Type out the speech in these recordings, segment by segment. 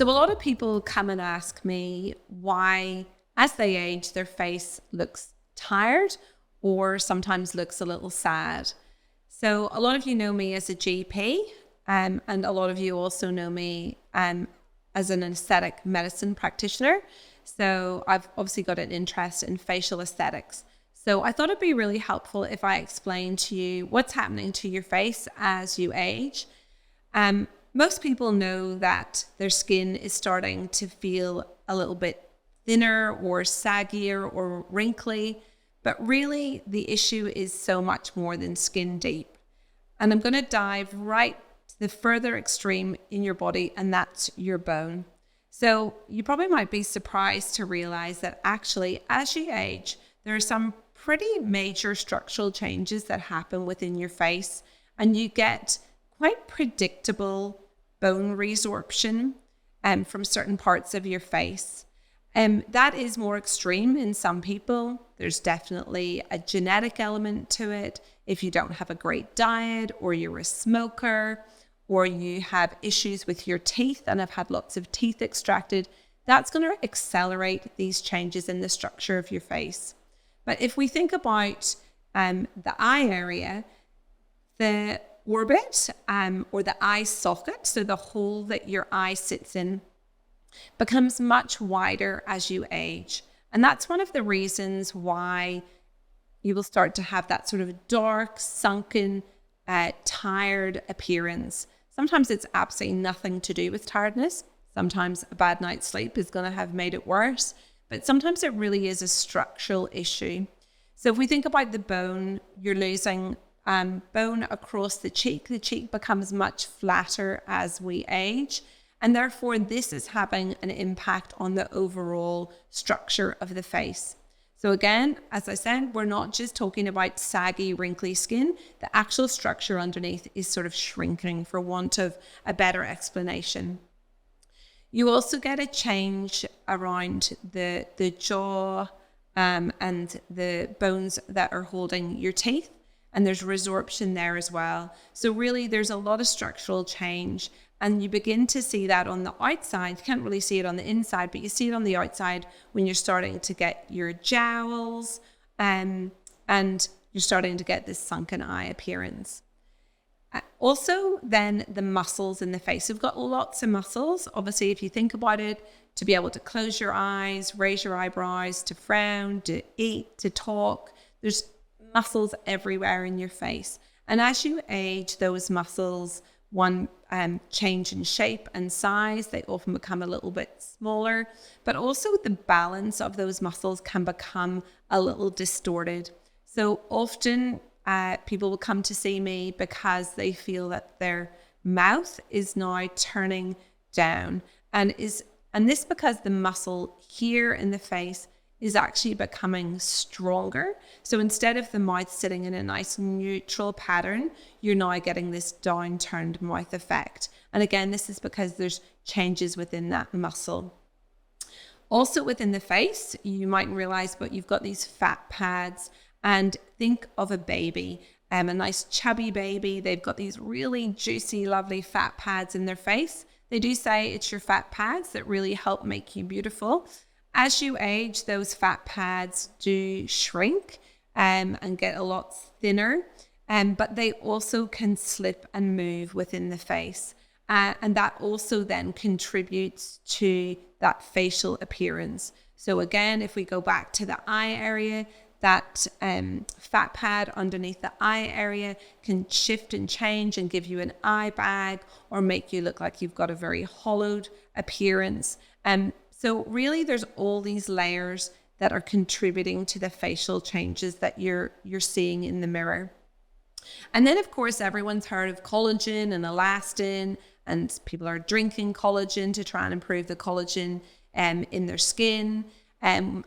So a lot of people come and ask me why, as they age, their face looks tired or sometimes looks a little sad. So a lot of you know me as a GP, and a lot of you also know me as an aesthetic medicine practitioner. So I've obviously got an interest in facial aesthetics. So I thought it'd be really helpful if I explained to you what's happening to your face as you age. Most people know that their skin is starting to feel a little bit thinner or saggier or wrinkly, but really the issue is so much more than skin deep. And I'm going to dive right to the further extreme in your body, and that's your bone. So you probably might be surprised to realize that actually as you age, there are some pretty major structural changes that happen within your face, and you get quite predictable bone resorption from certain parts of your face. That is more extreme in some people. There's definitely a genetic element to it. If you don't have a great diet, or you're a smoker, or you have issues with your teeth and have had lots of teeth extracted, that's going to accelerate these changes in the structure of your face. But if we think about the eye area, the orbit or the eye socket, so the hole that your eye sits in, becomes much wider as you age. And that's one of the reasons why you will start to have that sort of dark, sunken, tired appearance. Sometimes it's absolutely nothing to do with tiredness. Sometimes a bad night's sleep is going to have made it worse, but sometimes it really is a structural issue. So if we think about the bone, you're losing bone across the cheek. The cheek becomes much flatter as we age, and therefore this is having an impact on the overall structure of the face. So again, as I said, we're not just talking about saggy, wrinkly skin. The actual structure underneath is sort of shrinking, for want of a better explanation. You also get a change around the jaw and the bones that are holding your teeth, and there's resorption there as well. So really there's a lot of structural change, and you begin to see that on the outside. You can't really see it on the inside, but you see it on the outside when you're starting to get your jowls and you're starting to get this sunken eye appearance. Also then the muscles in the face. We've got lots of muscles. Obviously, if you think about it, to be able to close your eyes, raise your eyebrows, to frown, to eat, to talk, there's muscles everywhere in your face. And as you age, those muscles, one, change in shape and size. They often become a little bit smaller, but also the balance of those muscles can become a little distorted. So often people will come to see me because they feel that their mouth is now turning down, and this because the muscle here in the face is actually becoming stronger. So instead of the mouth sitting in a nice neutral pattern, you're now getting this downturned mouth effect. And again, this is because there's changes within that muscle. Also within the face, you mightn't realize, but you've got these fat pads. And think of a baby, a nice chubby baby. They've got these really juicy, lovely fat pads in their face. They do say it's your fat pads that really help make you beautiful. As you age, those fat pads do shrink and get a lot thinner, but they also can slip and move within the face. And that also then contributes to that facial appearance. So again, if we go back to the eye area, that fat pad underneath the eye area can shift and change and give you an eye bag or make you look like you've got a very hollowed appearance. So really there's all these layers that are contributing to the facial changes that you're seeing in the mirror. And then of course everyone's heard of collagen and elastin, and people are drinking collagen to try and improve the collagen in their skin. And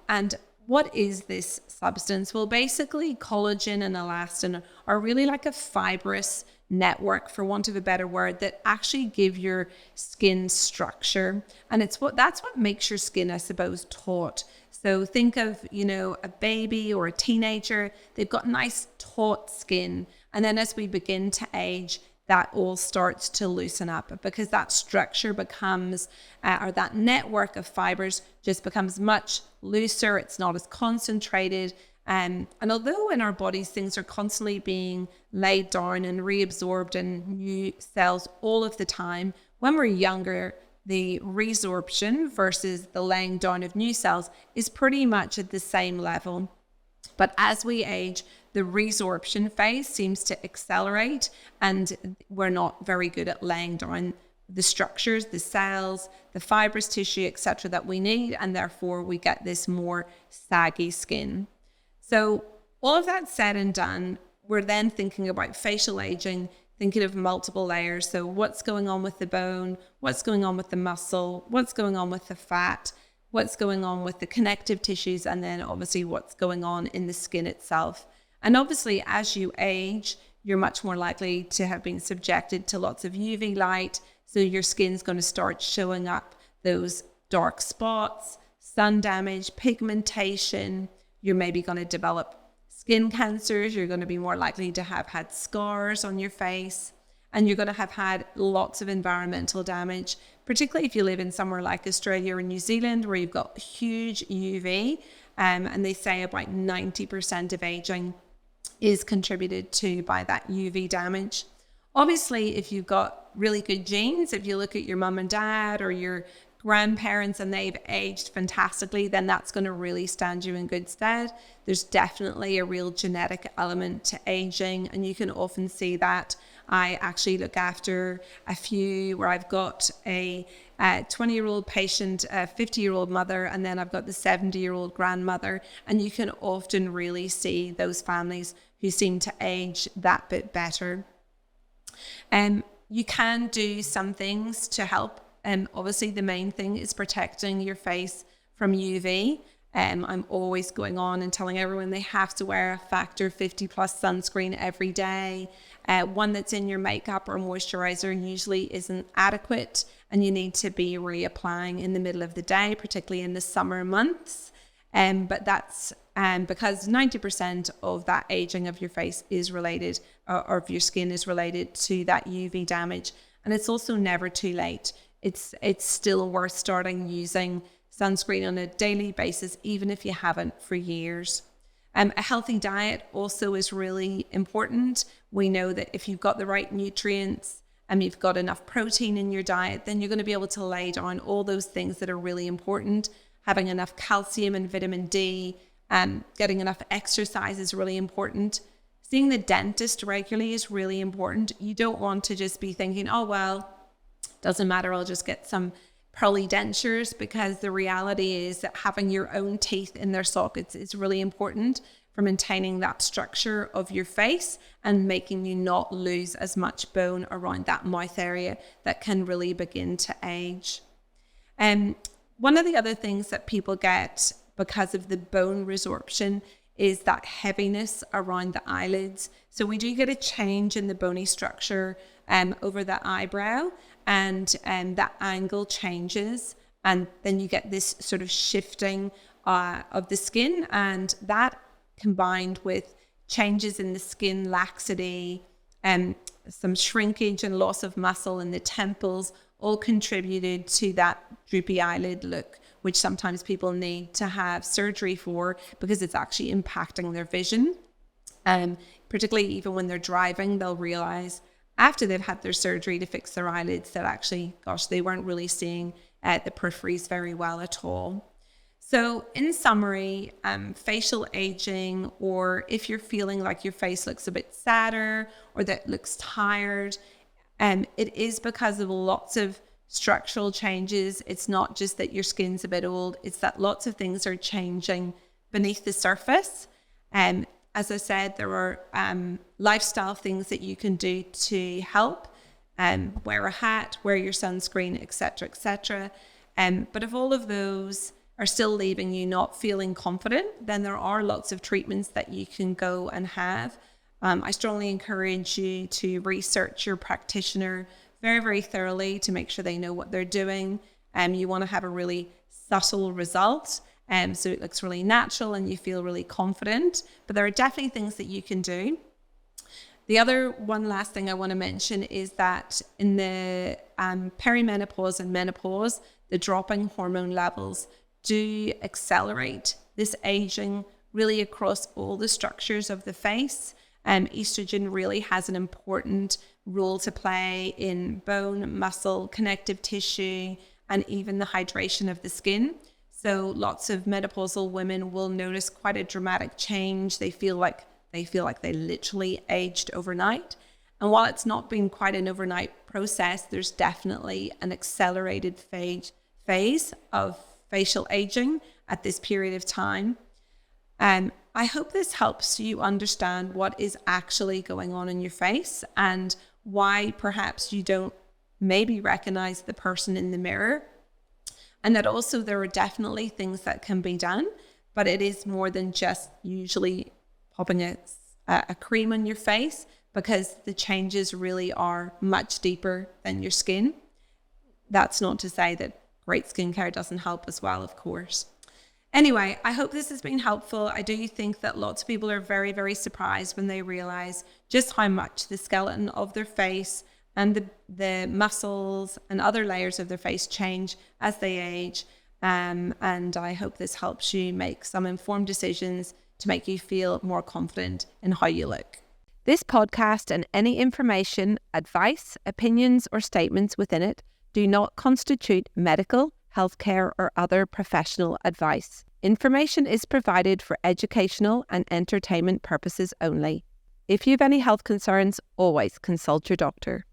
what is this substance? Well, basically collagen and elastin are really like a fibrous network, for want of a better word, that actually give your skin structure. And that's what makes your skin, I suppose, taut. So think of, a baby or a teenager, they've got nice taut skin. And then as we begin to age, that all starts to loosen up, because that structure becomes, or that network of fibers just becomes much looser. It's not as concentrated. And although in our bodies things are constantly being laid down and reabsorbed in new cells all of the time, when we're younger, the resorption versus the laying down of new cells is pretty much at the same level. But as we age, the resorption phase seems to accelerate, and we're not very good at laying down the structures, the cells, the fibrous tissue, etc. that we need, and therefore we get this more saggy skin. So all of that said and done, we're then thinking about facial aging, thinking of multiple layers. So what's going on with the bone, what's going on with the muscle, what's going on with the fat, what's going on with the connective tissues, and then obviously what's going on in the skin itself. And obviously as you age, you're much more likely to have been subjected to lots of UV light. So your skin's going to start showing up those dark spots, sun damage, pigmentation. You're maybe going to develop skin cancers. You're going to be more likely to have had scars on your face, and you're going to have had lots of environmental damage, particularly if you live in somewhere like Australia or New Zealand, where you've got huge UV, and they say about 90% of aging is contributed to by that UV damage. Obviously, if you've got really good genes, if you look at your mum and dad or your grandparents and they've aged fantastically, then that's going to really stand you in good stead. There's definitely a real genetic element to aging, and you can often see that. I actually look after a few where I've got a 20-year-old patient, a 50-year-old mother, and then I've got the 70-year-old grandmother, and you can often really see those families who seem to age that bit better. You can do some things to help. Obviously, the main thing is protecting your face from UV. I'm always going on and telling everyone they have to wear a factor 50 plus sunscreen every day. One that's in your makeup or moisturizer usually isn't adequate, and you need to be reapplying in the middle of the day, particularly in the summer months. But that's because 90% of that aging of your face is related, or of your skin is related to that UV damage. And it's also never too late. It's still worth starting using sunscreen on a daily basis, even if you haven't for years. A healthy diet also is really important. We know that if you've got the right nutrients and you've got enough protein in your diet, then you're going to be able to lay down all those things that are really important. Having enough calcium and vitamin D, getting enough exercise is really important. Seeing the dentist regularly is really important. You don't want to just be thinking, oh, well, doesn't matter, I'll just get some pearly dentures, because the reality is that having your own teeth in their sockets is really important for maintaining that structure of your face and making you not lose as much bone around that mouth area that can really begin to age. One of the other things that people get because of the bone resorption is that heaviness around the eyelids. So we do get a change in the bony structure over the eyebrow, and that angle changes, and then you get this sort of shifting of the skin, and that combined with changes in the skin laxity and some shrinkage and loss of muscle in the temples all contributed to that droopy eyelid look, which sometimes people need to have surgery for because it's actually impacting their vision. Particularly even when they're driving, they'll realize after they've had their surgery to fix their eyelids that actually, gosh, they weren't really seeing the peripheries very well at all. So in summary, facial aging, or if you're feeling like your face looks a bit sadder or that looks tired, it is because of lots of structural changes. It's not just that your skin's a bit old, it's that lots of things are changing beneath the surface. As I said, there are lifestyle things that you can do to help. Wear a hat, wear your sunscreen, etc., etc. But if all of those are still leaving you not feeling confident, then there are lots of treatments that you can go and have. I strongly encourage you to research your practitioner very, very thoroughly to make sure they know what they're doing. You want to have a really subtle result, so it looks really natural and you feel really confident. But there are definitely things that you can do. The other one last thing I want to mention is that in the perimenopause and menopause, the dropping hormone levels do accelerate this aging really across all the structures of the face. Estrogen really has an important role to play in bone, muscle, connective tissue, and even the hydration of the skin. So lots of menopausal women will notice quite a dramatic change. They feel like they literally aged overnight. And while it's not been quite an overnight process, there's definitely an accelerated phase of facial aging at this period of time. I hope this helps you understand what is actually going on in your face and why perhaps you don't maybe recognize the person in the mirror. And that also there are definitely things that can be done, but it is more than just usually popping a cream on your face, because the changes really are much deeper than your skin. That's not to say that great skincare doesn't help as well, of course. Anyway, I hope this has been helpful. I do think that lots of people are very, very surprised when they realize just how much the skeleton of their face and the muscles and other layers of their face change as they age. And I hope this helps you make some informed decisions to make you feel more confident in how you look. This podcast and any information, advice, opinions, or statements within it do not constitute medical, healthcare, or other professional advice. Information is provided for educational and entertainment purposes only. If you have any health concerns, always consult your doctor.